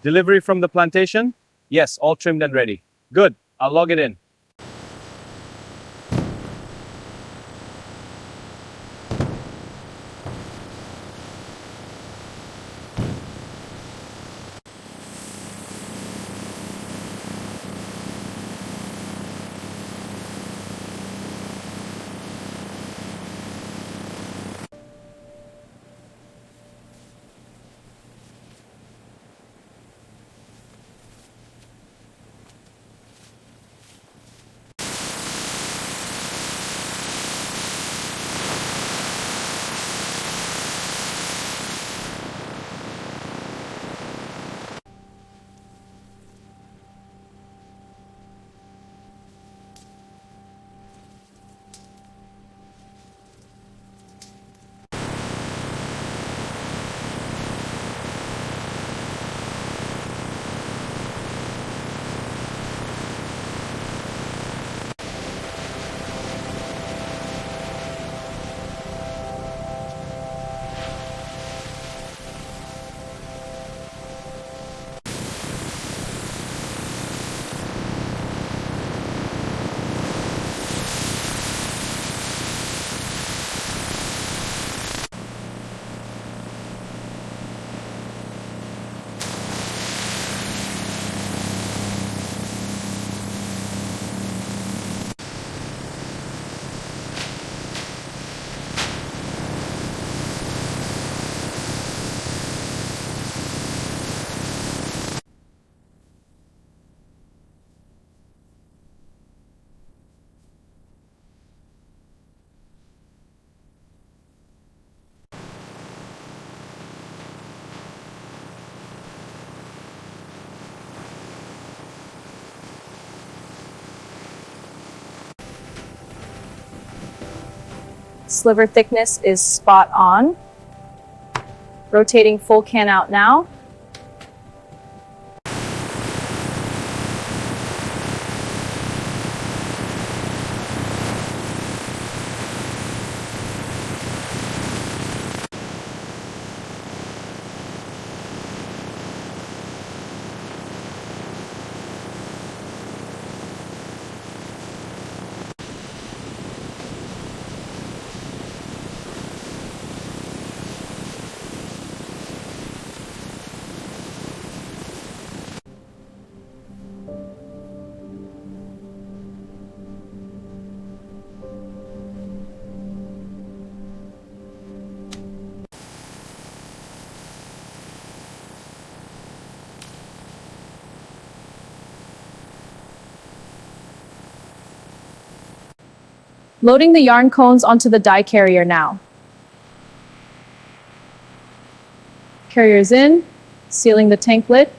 Delivery from the plantation? Yes, all trimmed and ready. Good, I'll log it in. Sliver thickness is spot on. Rotating full can out now. Loading the yarn cones onto the dye carrier now. Carrier's in, sealing the tank lid.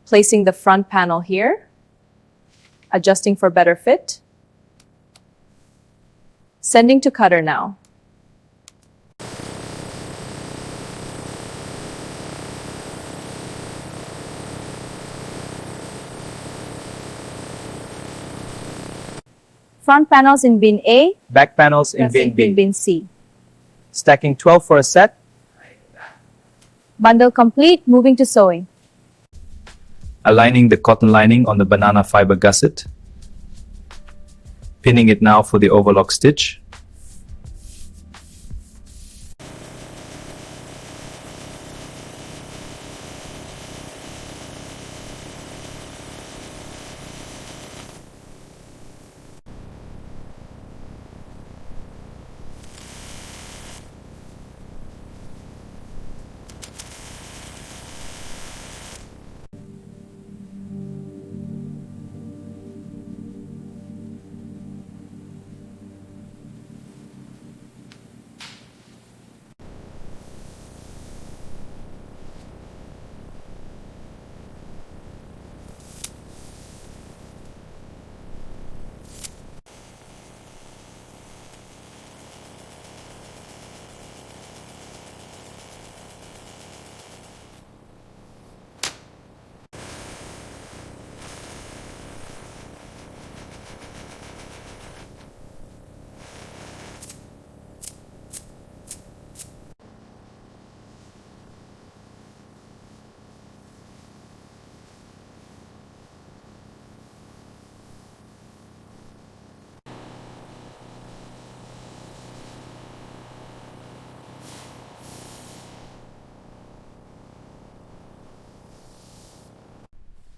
Placing the front panel here, adjusting for better fit. Sending to cutter now. Front panels in bin A, Back panels in bin B. bin C. Stacking 12 for a set. Bundle complete, moving to sewing. Aligning the cotton lining on the banana fiber gusset. Pinning it now for the overlock stitch.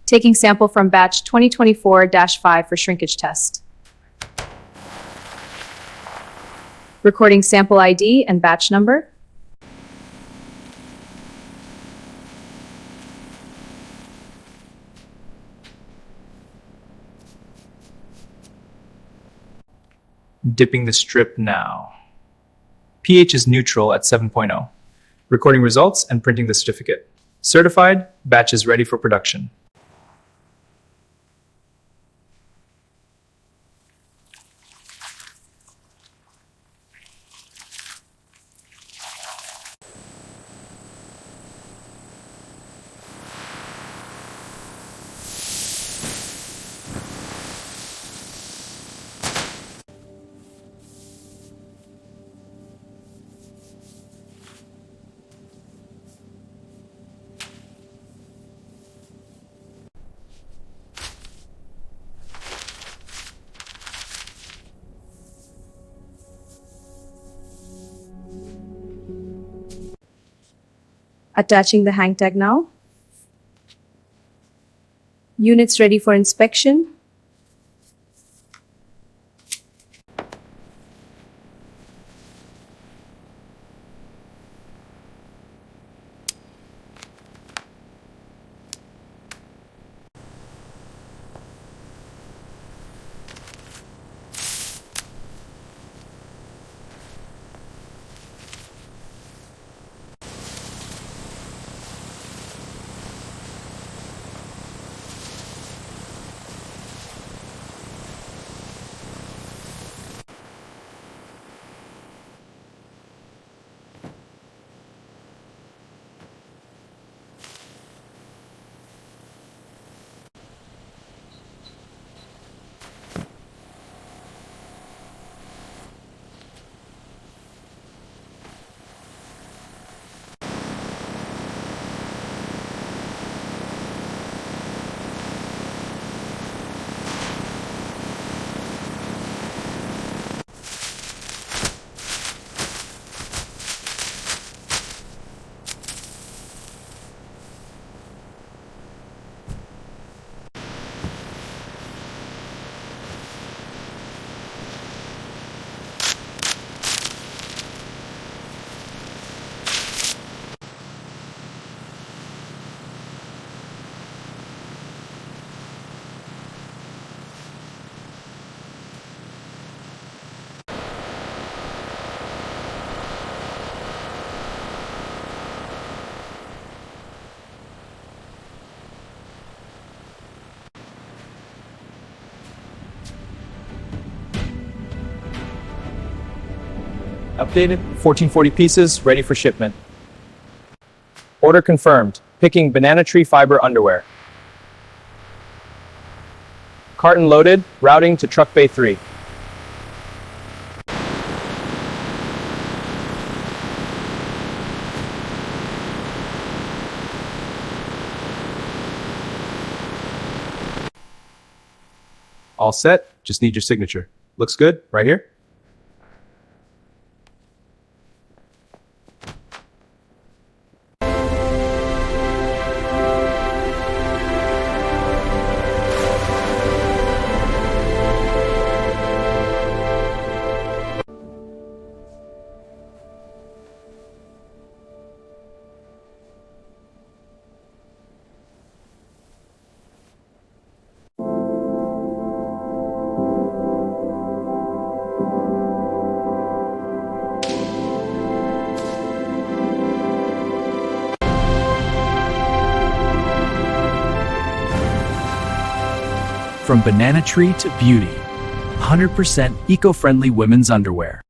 Taking sample from batch 2024-5 for shrinkage test. Recording sample ID and batch number. Dipping the strip now. pH is neutral at 7.0. Recording results and printing the certificate. Certified, batch is ready for production. Attaching the hang tag now. Units ready for inspection. updated. 1440 pieces, ready for shipment. Order confirmed. Picking banana tree fiber underwear. Carton loaded, routing to truck bay 3. All set, just need your signature. Looks good, right here. From banana tree to beauty, 100% eco-friendly women's underwear.